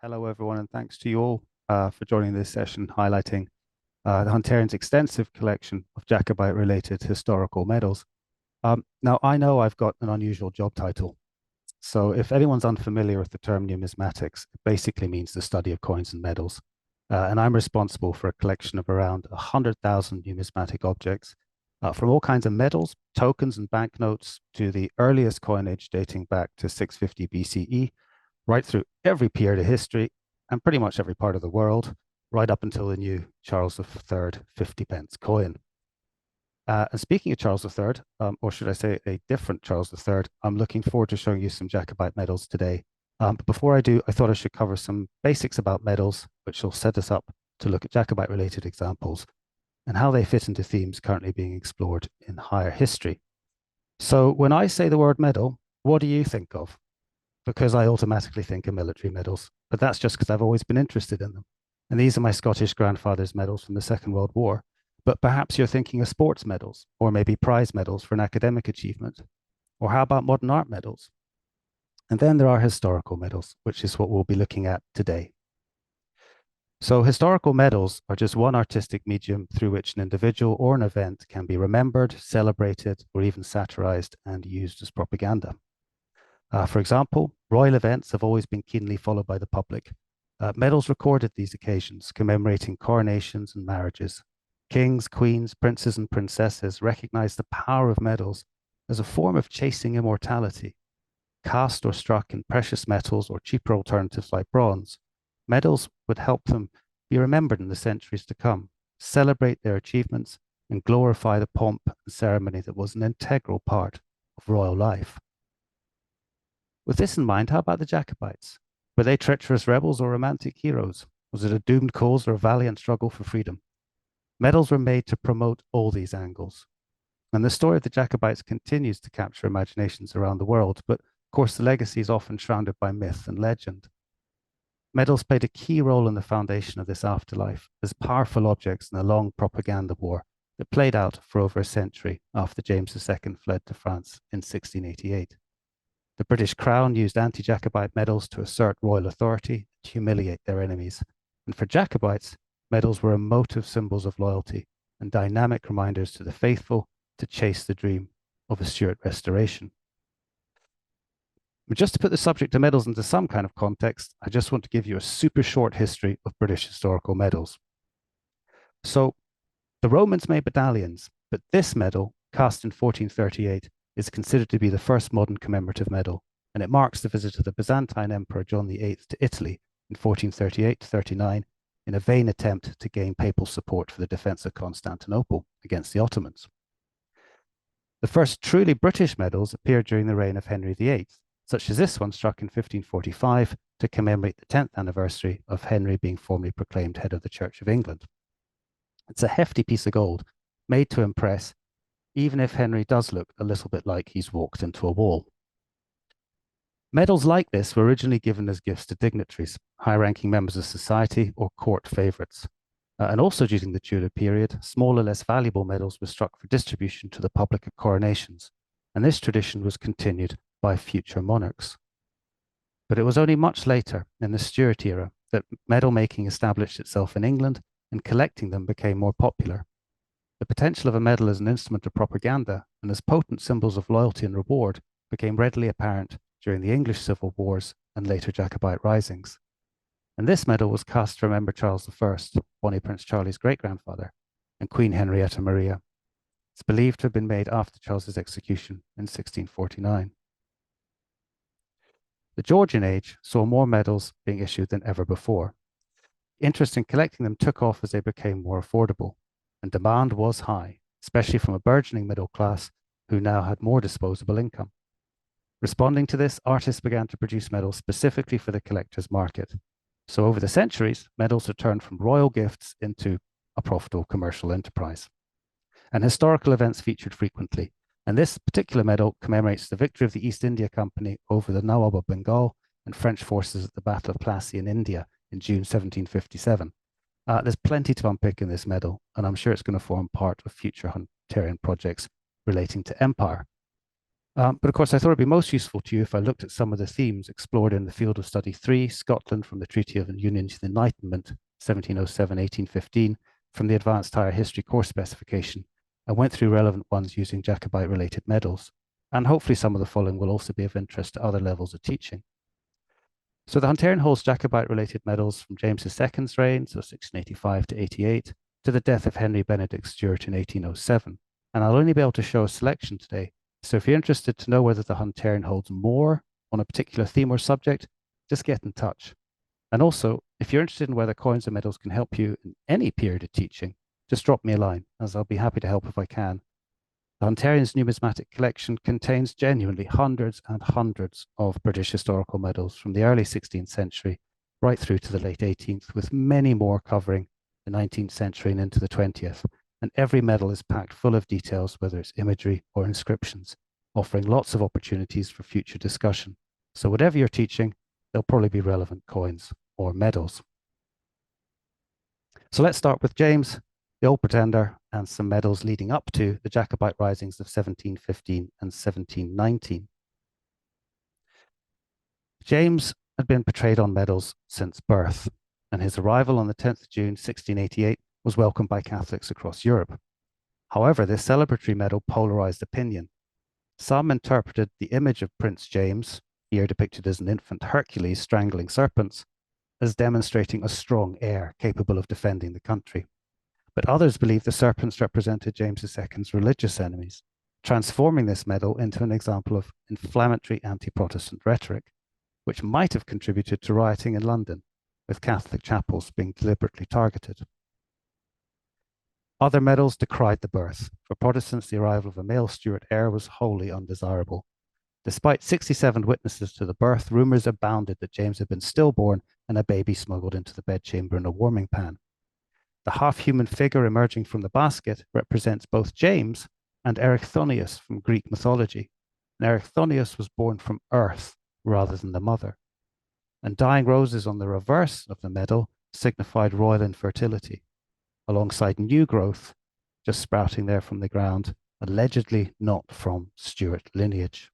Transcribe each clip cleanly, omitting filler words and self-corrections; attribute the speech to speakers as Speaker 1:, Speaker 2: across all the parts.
Speaker 1: Hello, everyone, and thanks to you all for joining this session highlighting the Hunterian's extensive collection of Jacobite-related historical medals. Now, I know I've got an unusual job title. So if anyone's unfamiliar with the term numismatics, it basically means the study of coins and medals. And I'm responsible for a collection of around 100,000 numismatic objects from all kinds of medals, tokens, and banknotes to the earliest coinage dating back to 650 BCE, right through every period of history and pretty much every part of the world, right up until the new Charles III 50p coin. And speaking of Charles III, or should I say a different Charles III, I'm looking forward to showing you some Jacobite medals today. But before I do, I thought I should cover some basics about medals, which will set us up to look at Jacobite-related examples and how they fit into themes currently being explored in higher history. So when I say the word medal, what do you think of? Because I automatically think of military medals, but that's just because I've always been interested in them. And these are my Scottish grandfather's medals from the Second World War. But perhaps you're thinking of sports medals, or maybe prize medals for an academic achievement. Or how about modern art medals? And then there are historical medals, which is what we'll be looking at today. So historical medals are just one artistic medium through which an individual or an event can be remembered, celebrated, or even satirized and used as propaganda. For example, royal events have always been keenly followed by the public. Medals recorded these occasions, commemorating coronations and marriages. Kings, queens, princes, and princesses recognized the power of medals as a form of chasing immortality. Cast or struck in precious metals or cheaper alternatives like bronze, medals would help them be remembered in the centuries to come, celebrate their achievements, and glorify the pomp and ceremony that was an integral part of royal life. With this in mind, how about the Jacobites? Were they treacherous rebels or romantic heroes? Was it a doomed cause or a valiant struggle for freedom? Medals were made to promote all these angles. And the story of the Jacobites continues to capture imaginations around the world, but of course the legacy is often shrouded by myth and legend. Medals played a key role in the foundation of this afterlife as powerful objects in a long propaganda war that played out for over a century after James II fled to France in 1688. The British Crown used anti-Jacobite medals to assert royal authority and humiliate their enemies. And for Jacobites, medals were emotive symbols of loyalty and dynamic reminders to the faithful to chase the dream of a Stuart restoration. But just to put the subject of medals into some kind of context, I just want to give you a super short history of British historical medals. So the Romans made medallions, but this medal, cast in 1438, is considered to be the first modern commemorative medal, and it marks the visit of the Byzantine Emperor John VIII to Italy in 1438-39 in a vain attempt to gain papal support for the defense of Constantinople against the Ottomans. The first truly British medals appeared during the reign of Henry VIII, such as this one struck in 1545 to commemorate the 10th anniversary of Henry being formally proclaimed head of the Church of England. It's a hefty piece of gold, made to impress, even if Henry does look a little bit like he's walked into a wall. Medals like this were originally given as gifts to dignitaries, high-ranking members of society, or court favourites. And also during the Tudor period, smaller, less valuable medals were struck for distribution to the public at coronations, and this tradition was continued by future monarchs. But it was only much later, in the Stuart era, that medal making established itself in England and collecting them became more popular. The potential of a medal as an instrument of propaganda and as potent symbols of loyalty and reward became readily apparent during the English civil wars and later Jacobite risings. And this medal was cast to remember Charles I, Bonnie Prince Charlie's great-grandfather, and Queen Henrietta Maria. It's believed to have been made after Charles's execution in 1649. The Georgian age saw more medals being issued than ever before. Interest in collecting them took off as they became more affordable, and demand was high, especially from a burgeoning middle class who now had more disposable income. Responding to this, artists began to produce medals specifically for the collector's market. So over the centuries, medals have turned from royal gifts into a profitable commercial enterprise. And historical events featured frequently. And this particular medal commemorates the victory of the East India Company over the Nawab of Bengal and French forces at the Battle of Plassey in India in June 1757. There's plenty to unpick in this medal, and I'm sure it's going to form part of future Hunterian projects relating to empire. But of course, I thought it'd be most useful to you if I looked at some of the themes explored in the field of study 3, Scotland from the Treaty of Union to the Enlightenment, 1707-1815, from the Advanced Higher History course specification, and went through relevant ones using Jacobite-related medals. And hopefully some of the following will also be of interest to other levels of teaching. So the Hunterian holds Jacobite-related medals from James II's reign, so 1685 to 88, to the death of Henry Benedict Stuart in 1807. And I'll only be able to show a selection today. So if you're interested to know whether the Hunterian holds more on a particular theme or subject, just get in touch. And also, if you're interested in whether coins and medals can help you in any period of teaching, just drop me a line, as I'll be happy to help if I can. The Hunterian's numismatic collection contains genuinely hundreds and hundreds of British historical medals from the early 16th century right through to the late 18th, with many more covering the 19th century and into the 20th. And every medal is packed full of details, whether it's imagery or inscriptions, offering lots of opportunities for future discussion. So whatever you're teaching, there'll probably be relevant coins or medals. So let's start with James, the Old Pretender, and some medals leading up to the Jacobite risings of 1715 and 1719. James had been portrayed on medals since birth, and his arrival on the 10th of June 1688 was welcomed by Catholics across Europe. However, this celebratory medal polarized opinion. Some interpreted the image of Prince James, here depicted as an infant Hercules strangling serpents, as demonstrating a strong heir capable of defending the country. But others believed the serpents represented James II's religious enemies, transforming this medal into an example of inflammatory anti-Protestant rhetoric, which might have contributed to rioting in London, with Catholic chapels being deliberately targeted. Other medals decried the birth. For Protestants, the arrival of a male Stuart heir was wholly undesirable. Despite 67 witnesses to the birth, rumours abounded that James had been stillborn and a baby smuggled into the bedchamber in a warming pan. The half-human figure emerging from the basket represents both James and Ericsson from Greek mythology. And Ericsson was born from earth rather than the mother. And dying roses on the reverse of the medal signified royal infertility, alongside new growth just sprouting there from the ground, allegedly not from Stuart lineage.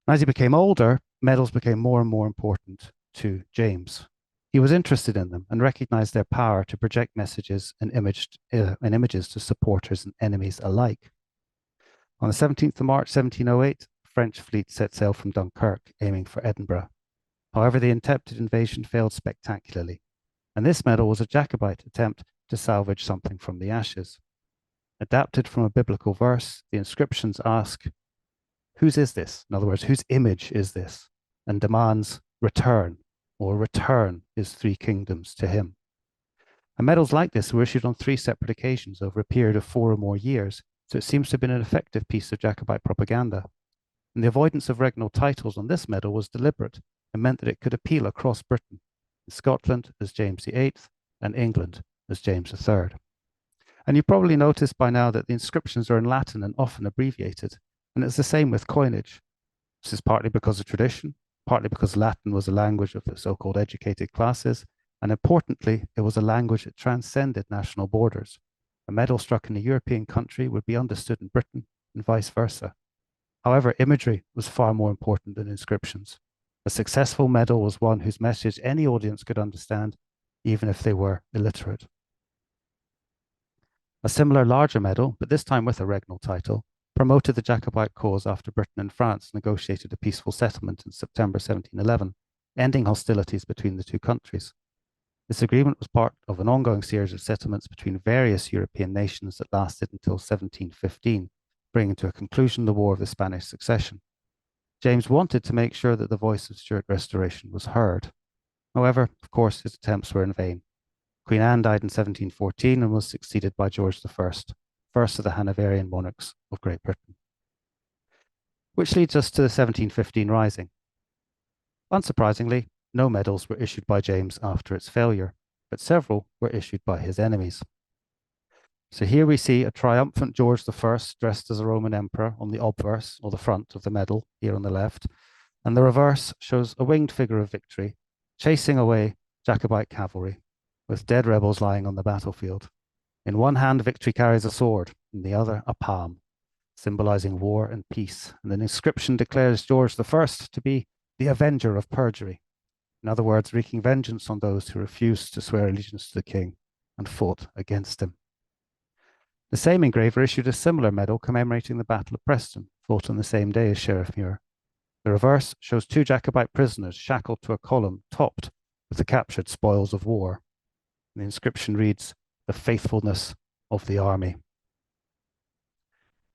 Speaker 1: As he became older, medals became more and more important to James. He was interested in them and recognized their power to project messages and images to supporters and enemies alike. On the 17th of March 1708, the French fleet set sail from Dunkirk, aiming for Edinburgh. However, the attempted invasion failed spectacularly, and this medal was a Jacobite attempt to salvage something from the ashes. Adapted from a biblical verse, the inscriptions ask, "Whose is this?" In other words, whose image is this? And demands return, or return his 3 kingdoms to him. And medals like this were issued on 3 separate occasions over a period of 4 or more years, so it seems to have been an effective piece of Jacobite propaganda. And the avoidance of regnal titles on this medal was deliberate and meant that it could appeal across Britain, in Scotland as James VIII and England as James III. And you've probably noticed by now that the inscriptions are in Latin and often abbreviated, and it's the same with coinage. This is partly because of tradition, partly because Latin was a language of the so-called educated classes, and importantly, it was a language that transcended national borders. A medal struck in a European country would be understood in Britain and vice versa. However, imagery was far more important than inscriptions. A successful medal was one whose message any audience could understand, even if they were illiterate. A similar larger medal, but this time with a regnal title, promoted the Jacobite cause after Britain and France negotiated a peaceful settlement in September 1711, ending hostilities between the 2 countries. This agreement was part of an ongoing series of settlements between various European nations that lasted until 1715, bringing to a conclusion the War of the Spanish Succession. James wanted to make sure that the voice of Stuart restoration was heard. However, of course, his attempts were in vain. Queen Anne died in 1714 and was succeeded by George I, first of the Hanoverian monarchs of Great Britain. Which leads us to the 1715 Rising. Unsurprisingly, no medals were issued by James after its failure, but several were issued by his enemies. So here we see a triumphant George I dressed as a Roman emperor on the obverse, or the front of the medal, here on the left, and the reverse shows a winged figure of victory, chasing away Jacobite cavalry, with dead rebels lying on the battlefield. In one hand, victory carries a sword, in the other, a palm. symbolizing war and peace. And the inscription declares George I to be the avenger of perjury. In other words, wreaking vengeance on those who refused to swear allegiance to the king and fought against him. The same engraver issued a similar medal commemorating the Battle of Preston, fought on the same day as Sheriff Muir. The reverse shows two Jacobite prisoners shackled to a column topped with the captured spoils of war. The inscription reads, "The faithfulness of the army."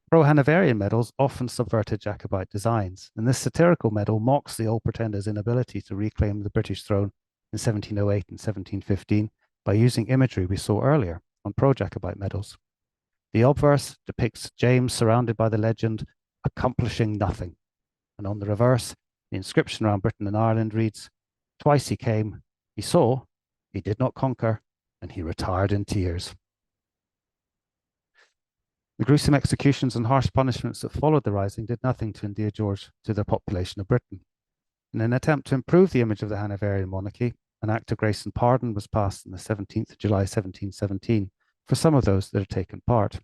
Speaker 1: Pro-Hanoverian medals often subverted Jacobite designs, and this satirical medal mocks the Old Pretender's inability to reclaim the British throne in 1708 and 1715 by using imagery we saw earlier on pro-Jacobite medals. The obverse depicts James surrounded by the legend, accomplishing nothing. And on the reverse, the inscription around Britain and Ireland reads, "Twice he came, he saw, he did not conquer, and he retired in tears." The gruesome executions and harsh punishments that followed the Rising did nothing to endear George to the population of Britain. In an attempt to improve the image of the Hanoverian monarchy, an Act of Grace and Pardon was passed on the 17th of July 1717 for some of those that had taken part.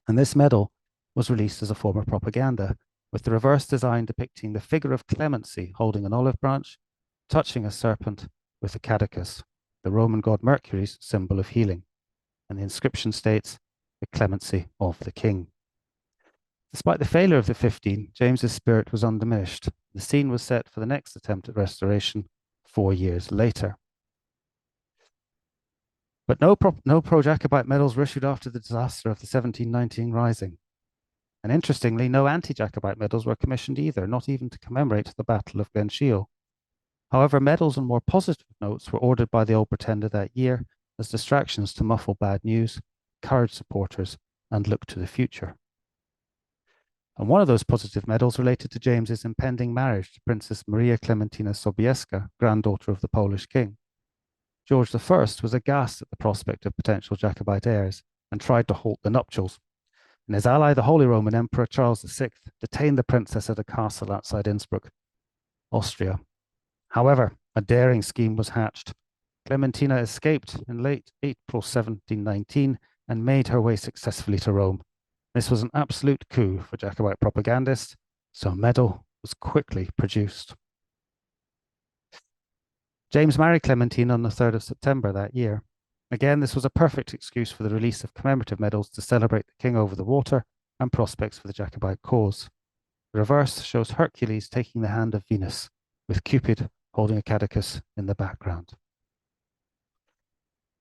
Speaker 1: And this medal was released as a form of propaganda, with the reverse design depicting the figure of clemency holding an olive branch, touching a serpent with a caduceus, the Roman god Mercury's symbol of healing. And the inscription states, "The clemency of the king." Despite the failure of the 15, James's spirit was undiminished. The scene was set for the next attempt at restoration 4 years later. But no pro-Jacobite medals were issued after the disaster of the 1719 Rising. And interestingly, no anti-Jacobite medals were commissioned either, not even to commemorate the Battle of Glenshiel. However, medals on more positive notes were ordered by the Old Pretender that year as distractions to muffle bad news, encourage supporters, and look to the future. And one of those positive medals related to James's impending marriage to Princess Maria Clementina Sobieska, granddaughter of the Polish king. George I was aghast at the prospect of potential Jacobite heirs and tried to halt the nuptials. And his ally, the Holy Roman Emperor Charles VI, detained the princess at a castle outside Innsbruck, Austria. However, a daring scheme was hatched. Clementina escaped in late April 1719 and made her way successfully to Rome. This was an absolute coup for Jacobite propagandists, so a medal was quickly produced. James married Clementina on the 3rd of September that year. Again, this was a perfect excuse for the release of commemorative medals to celebrate the king over the water and prospects for the Jacobite cause. The reverse shows Hercules taking the hand of Venus, with Cupid holding a caduceus in the background.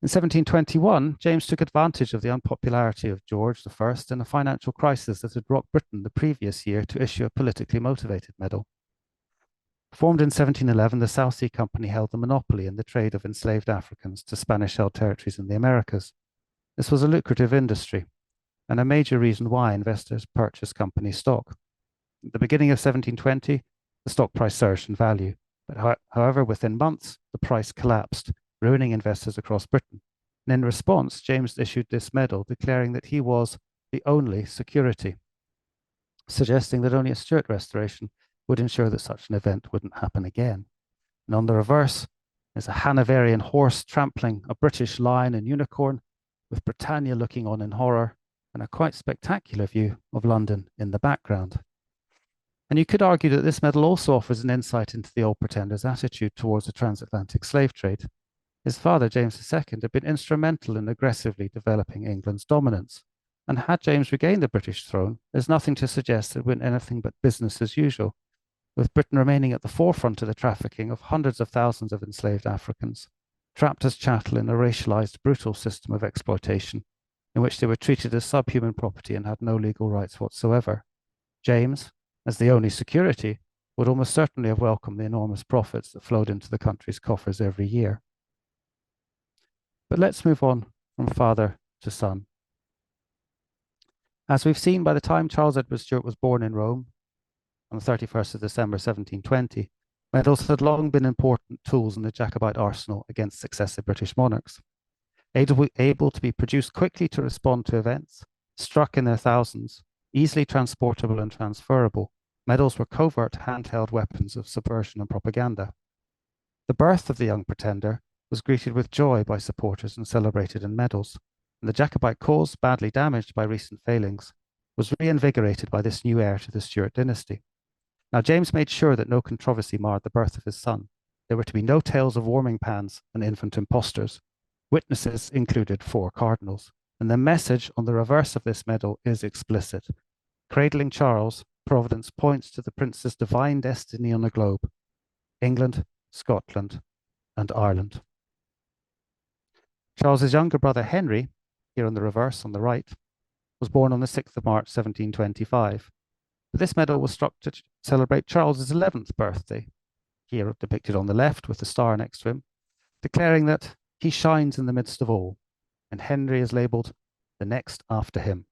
Speaker 1: In 1721, James took advantage of the unpopularity of George I and a financial crisis that had rocked Britain the previous year to issue a politically motivated medal. Formed in 1711, the South Sea Company held the monopoly in the trade of enslaved Africans to Spanish-held territories in the Americas. This was a lucrative industry and a major reason why investors purchased company stock. At the beginning of 1720, the stock price surged in value, but however, within months, the price collapsed, ruining investors across Britain. And in response, James issued this medal declaring that he was the only security, suggesting that only a Stuart restoration would ensure that such an event wouldn't happen again. And on the reverse is a Hanoverian horse trampling a British lion and unicorn, with Britannia looking on in horror, and a quite spectacular view of London in the background. And you could argue that this medal also offers an insight into the Old Pretender's attitude towards the transatlantic slave trade. His father, James II, had been instrumental in aggressively developing England's dominance, and had James regained the British throne, there's nothing to suggest it would be anything but business as usual, with Britain remaining at the forefront of the trafficking of hundreds of thousands of enslaved Africans, trapped as chattel in a racialized, brutal system of exploitation, in which they were treated as subhuman property and had no legal rights whatsoever. James, as the only security, would almost certainly have welcomed the enormous profits that flowed into the country's coffers every year. But let's move on from father to son. As we've seen, by the time Charles Edward Stuart was born in Rome, on the 31st of December 1720, medals had long been important tools in the Jacobite arsenal against successive British monarchs. Able to be produced quickly to respond to events, struck in their thousands, easily transportable and transferable, medals were covert handheld weapons of subversion and propaganda. The birth of the young pretender was greeted with joy by supporters and celebrated in medals, and the Jacobite cause, badly damaged by recent failings, was reinvigorated by this new heir to the Stuart dynasty. Now, James made sure that no controversy marred the birth of his son. There were to be no tales of warming pans and infant impostors. Witnesses included 4 cardinals, and the message on the reverse of this medal is explicit. Cradling Charles, Providence points to the prince's divine destiny on a globe: England, Scotland, and Ireland. Charles's younger brother Henry, here on the reverse on the right, was born on the 6th of March 1725. But this medal was struck to celebrate Charles's 11th birthday, here depicted on the left with the star next to him, declaring that he shines in the midst of all, and Henry is labelled the next after him.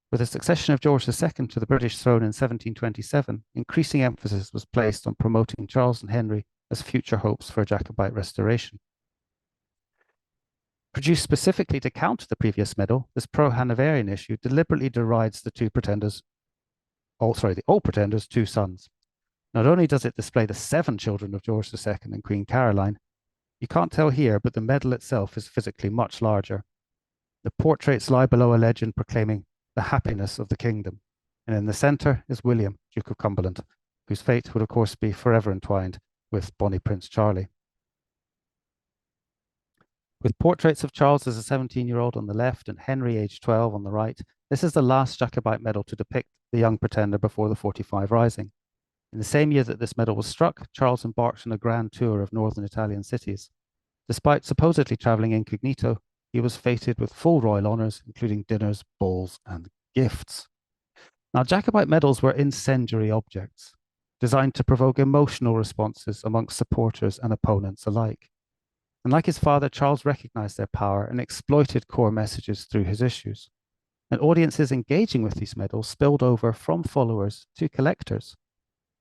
Speaker 1: With the succession of George II to the British throne in 1727, increasing emphasis was placed on promoting Charles and Henry as future hopes for a Jacobite restoration. Produced specifically to counter the previous medal, this pro-Hanoverian issue deliberately derides the old pretender's 2 sons. Not only does it display the 7 children of George II and Queen Caroline, you can't tell here, but the medal itself is physically much larger. The portraits lie below a legend proclaiming the happiness of the kingdom, and in the centre is William, Duke of Cumberland, whose fate would of course be forever entwined with Bonnie Prince Charlie. With portraits of Charles as a 17-year-old on the left and Henry, aged 12, on the right, this is the last Jacobite medal to depict the young pretender before the 45 Rising. In the same year that this medal was struck, Charles embarked on a grand tour of northern Italian cities. Despite supposedly travelling incognito, he was feted with full royal honours, including dinners, balls, and gifts. Now, Jacobite medals were incendiary objects, designed to provoke emotional responses amongst supporters and opponents alike. And like his father, Charles recognised their power and exploited core messages through his issues. And audiences engaging with these medals spilled over from followers to collectors.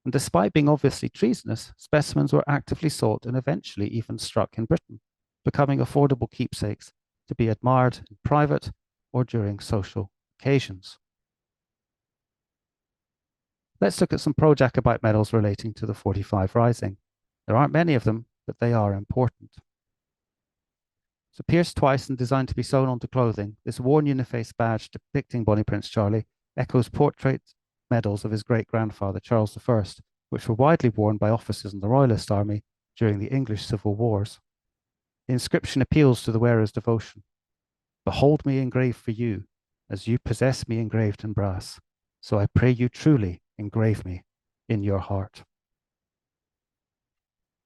Speaker 1: And despite being obviously treasonous, specimens were actively sought and eventually even struck in Britain, becoming affordable keepsakes to be admired in private or during social occasions. Let's look at some pro-Jacobite medals relating to the 45 Rising. There aren't many of them, but they are important. So pierced twice and designed to be sewn onto clothing, this worn uniface badge depicting Bonnie Prince Charlie echoes portrait medals of his great-grandfather Charles I, which were widely worn by officers in the Royalist Army during the English Civil Wars. The inscription appeals to the wearer's devotion. Behold me engraved for you, as you possess me engraved in brass. So I pray you truly engrave me in your heart.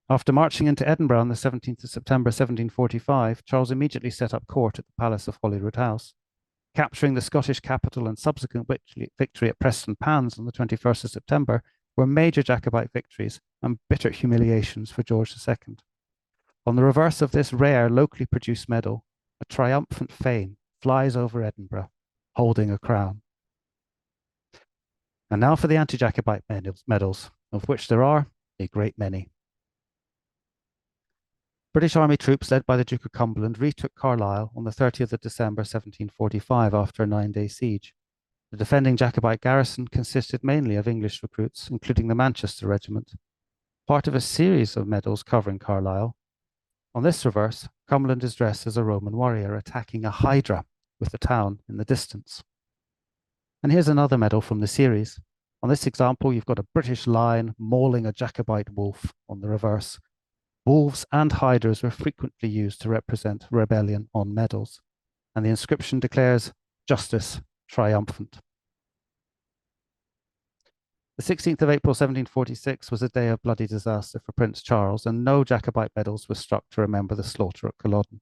Speaker 1: After marching into Edinburgh on the 17th of September 1745, Charles immediately set up court at the Palace of Holyrood House. Capturing the Scottish capital and subsequent victory at Preston Pans on the 21st of September were major Jacobite victories and bitter humiliations for George II. On the reverse of this rare, locally produced medal, a triumphant fane flies over Edinburgh, holding a crown. And now for the anti-Jacobite medals, of which there are a great many. British Army troops led by the Duke of Cumberland retook Carlisle on the 30th of December 1745 after a 9-day siege. The defending Jacobite garrison consisted mainly of English recruits, including the Manchester Regiment, part of a series of medals covering Carlisle. On this reverse, Cumberland is dressed as a Roman warrior attacking a hydra with the town in the distance. And here's another medal from the series. On this example, you've got a British lion mauling a Jacobite wolf on the reverse. Wolves and hydras were frequently used to represent rebellion on medals, and the inscription declares justice triumphant. The 16th of April 1746 was a day of bloody disaster for Prince Charles, and no Jacobite medals were struck to remember the slaughter at Culloden.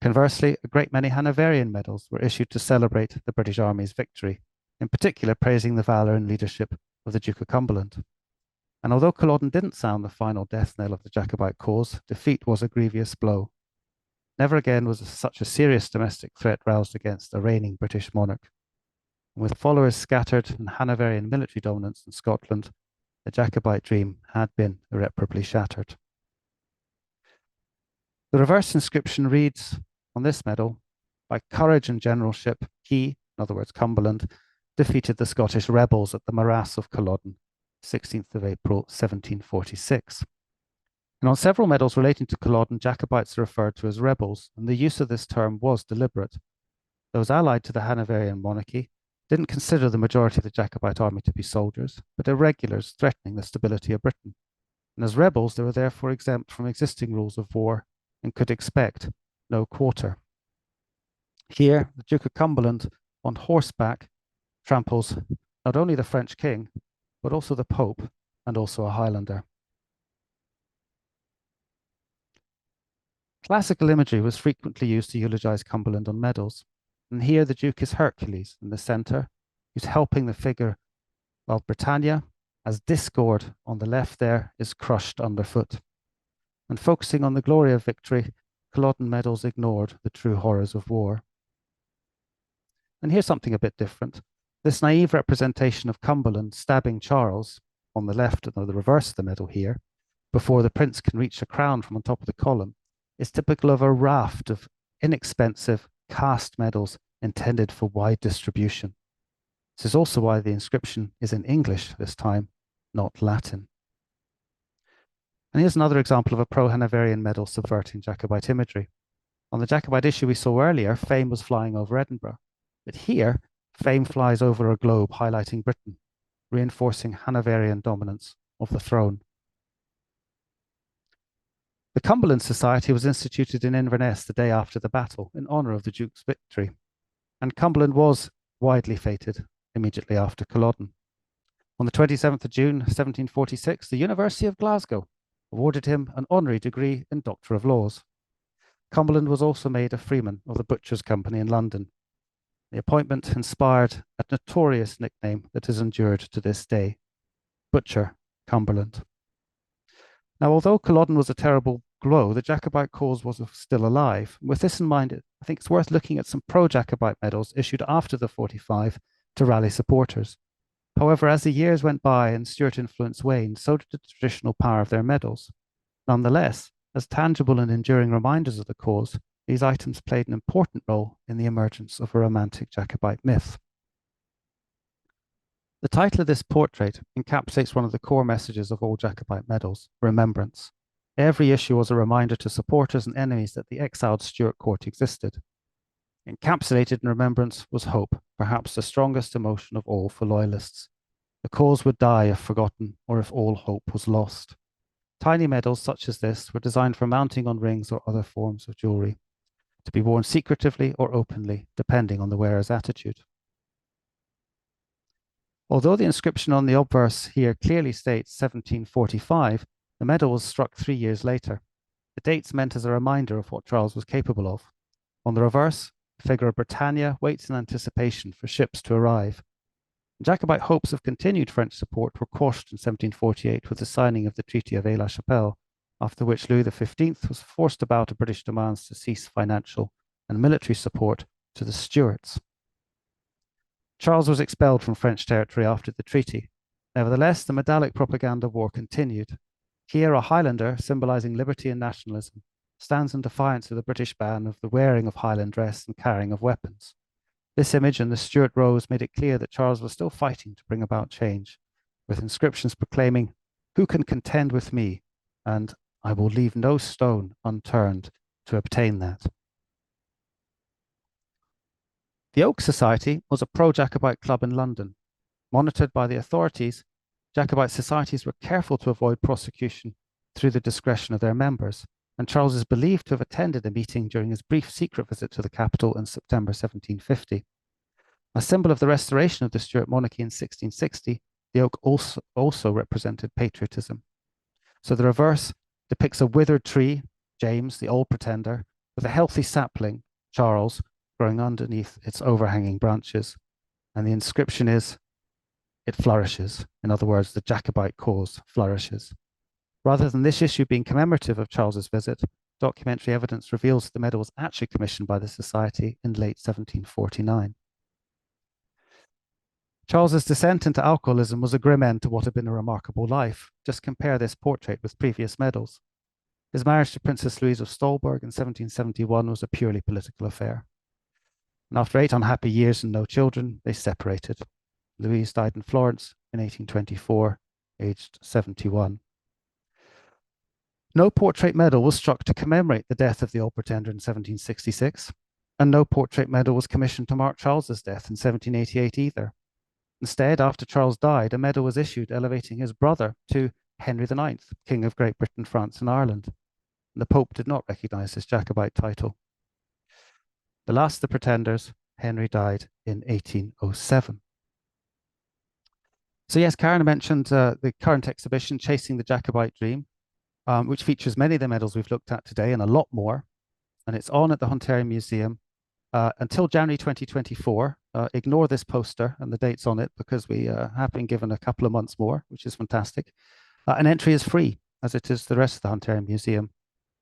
Speaker 1: Conversely, a great many Hanoverian medals were issued to celebrate the British Army's victory, in particular praising the valour and leadership of the Duke of Cumberland. And although Culloden didn't sound the final death knell of the Jacobite cause, defeat was a grievous blow. Never again was such a serious domestic threat roused against a reigning British monarch. And with followers scattered and Hanoverian military dominance in Scotland, the Jacobite dream had been irreparably shattered. The reverse inscription reads on this medal, by courage and generalship, he, in other words Cumberland, defeated the Scottish rebels at the morass of Culloden, 16th of April 1746. And on several medals relating to Culloden, Jacobites are referred to as rebels, and the use of this term was deliberate. Those allied to the Hanoverian monarchy didn't consider the majority of the Jacobite army to be soldiers, but irregulars threatening the stability of Britain. And as rebels, they were therefore exempt from existing rules of war and could expect no quarter. Here, the Duke of Cumberland, on horseback, tramples not only the French king, but also the Pope and also a Highlander. Classical imagery was frequently used to eulogize Cumberland on medals. And here the Duke is Hercules in the center, who's helping the figure of Britannia, as discord on the left there is crushed underfoot. And focusing on the glory of victory, Culloden medals ignored the true horrors of war. And here's something a bit different. This naive representation of Cumberland stabbing Charles on the left, or the reverse of the medal here, before the prince can reach a crown from on top of the column, is typical of a raft of inexpensive cast medals intended for wide distribution. This is also why the inscription is in English this time, not Latin. And here's another example of a pro-Hanoverian medal subverting Jacobite imagery. On the Jacobite issue we saw earlier, fame was flying over Edinburgh. But here, fame flies over a globe highlighting Britain, reinforcing Hanoverian dominance of the throne. The Cumberland Society was instituted in Inverness the day after the battle in honour of the Duke's victory, and Cumberland was widely feted immediately after Culloden. On the 27th of June 1746, the University of Glasgow awarded him an honorary degree in Doctor of Laws. Cumberland was also made a freeman of the Butchers' Company in London. The appointment inspired a notorious nickname that has endured to this day, Butcher Cumberland. Now, although Culloden was a terrible blow, the Jacobite cause was still alive. With this in mind, I think it's worth looking at some pro-Jacobite medals issued after the 45 to rally supporters. However, as the years went by and Stuart influence waned, so did the traditional power of their medals. Nonetheless, as tangible and enduring reminders of the cause, these items played an important role in the emergence of a romantic Jacobite myth. The title of this portrait encapsulates one of the core messages of all Jacobite medals, remembrance. Every issue was a reminder to supporters and enemies that the exiled Stuart court existed. Encapsulated in remembrance was hope, perhaps the strongest emotion of all for loyalists. The cause would die if forgotten or if all hope was lost. Tiny medals such as this were designed for mounting on rings or other forms of jewelry, to be worn secretively or openly, depending on the wearer's attitude. Although the inscription on the obverse here clearly states 1745, the medal was struck 3 years later. The dates meant as a reminder of what Charles was capable of. On the reverse, the figure of Britannia waits in anticipation for ships to arrive. Jacobite hopes of continued French support were quashed in 1748 with the signing of the Treaty of Aix-la-Chapelle, after which Louis XV was forced to bow to British demands to cease financial and military support to the Stuarts. Charles was expelled from French territory after the treaty. Nevertheless, the medallic propaganda war continued. Here, a Highlander, symbolizing liberty and nationalism, stands in defiance of the British ban of the wearing of Highland dress and carrying of weapons. This image and the Stuart rose made it clear that Charles was still fighting to bring about change, with inscriptions proclaiming, "Who can contend with me?" and "I will leave no stone unturned to obtain that." The Oak Society was a pro-Jacobite club in London. Monitored by the authorities, Jacobite societies were careful to avoid prosecution through the discretion of their members, and Charles is believed to have attended a meeting during his brief secret visit to the capital in September 1750. A symbol of the restoration of the Stuart monarchy in 1660, the oak also represented patriotism. So the reverse depicts a withered tree, James, the old pretender, with a healthy sapling, Charles, growing underneath its overhanging branches. And the inscription is, "It flourishes." In other words, the Jacobite cause flourishes. Rather than this issue being commemorative of Charles's visit, documentary evidence reveals that the medal was actually commissioned by the Society in late 1749. Charles's descent into alcoholism was a grim end to what had been a remarkable life. Just compare this portrait with previous medals. His marriage to Princess Louise of Stolberg in 1771 was a purely political affair. And after 8 unhappy years and no children, they separated. Louise died in Florence in 1824, aged 71. No portrait medal was struck to commemorate the death of the old pretender in 1766. and no portrait medal was commissioned to mark Charles's death in 1788 either. Instead, after Charles died, a medal was issued elevating his brother to Henry IX, King of Great Britain, France, and Ireland. And the Pope did not recognize this Jacobite title. The last of the pretenders, Henry died in 1807. So yes, Karen mentioned the current exhibition, Chasing the Jacobite Dream, which features many of the medals we've looked at today and a lot more. And it's on at the Hunterian Museum until January 2024. Ignore this poster and the dates on it because we have been given a couple of months more, which is fantastic. And entry is free, as it is the rest of the Hunterian Museum.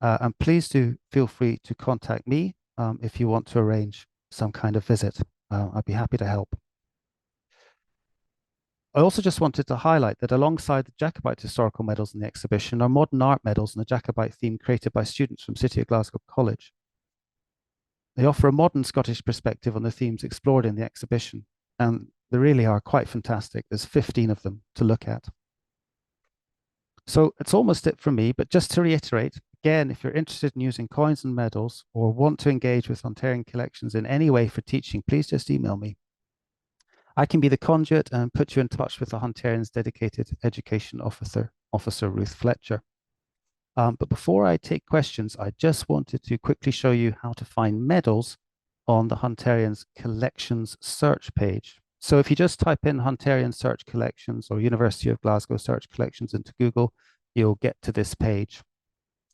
Speaker 1: And please do feel free to contact me if you want to arrange some kind of visit. I'd be happy to help. I also just wanted to highlight that alongside the Jacobite historical medals in the exhibition are modern art medals in the Jacobite theme created by students from City of Glasgow College. They offer a modern Scottish perspective on the themes explored in the exhibition, and they really are quite fantastic. There's 15 of them to look at. So it's almost it from me, but just to reiterate, again, if you're interested in using coins and medals or want to engage with Hunterian collections in any way for teaching, please just email me. I can be the conduit and put you in touch with the Hunterian's dedicated education officer Ruth Fletcher. But before I take questions, I just wanted to quickly show you how to find medals on the Hunterian's collections search page. So if you just type in Hunterian search collections or University of Glasgow search collections into Google, you'll get to this page.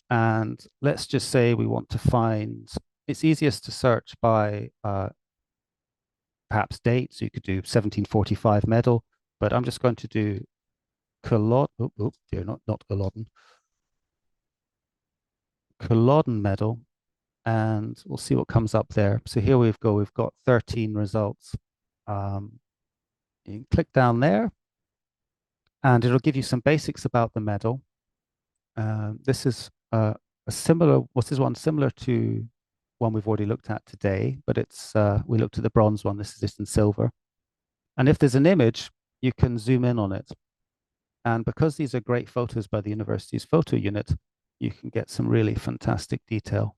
Speaker 1: And let's just say we want to find, it's easiest to search by perhaps dates. So you could do 1745 medal, but I'm just going to do Culloden, not Culloden medal, and we'll see what comes up there. So here we've got 13 results. You can click down there and it'll give you some basics about the medal. This is one similar to one we've already looked at today, but we looked at the bronze one. This is just in silver. And if there's an image, you can zoom in on it. And because these are great photos by the university's photo unit, you can get some really fantastic detail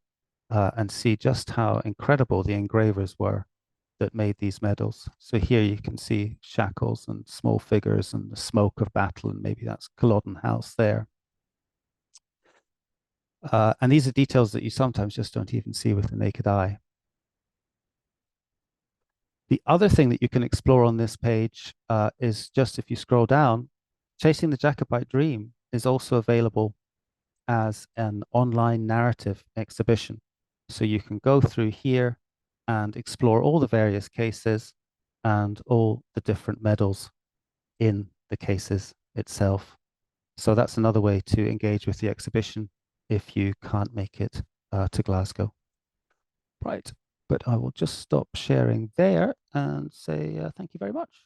Speaker 1: and see just how incredible the engravers were that made these medals. So here you can see shackles and small figures and the smoke of battle, and maybe that's Culloden House there. And these are details that you sometimes just don't even see with the naked eye. The other thing that you can explore on this page is just if you scroll down, Chasing the Jacobite Dream is also available as an online narrative exhibition. So you can go through here and explore all the various cases and all the different medals in the cases itself. So that's another way to engage with the exhibition if you can't make it to Glasgow. Right, but I will just stop sharing there and say thank you very much.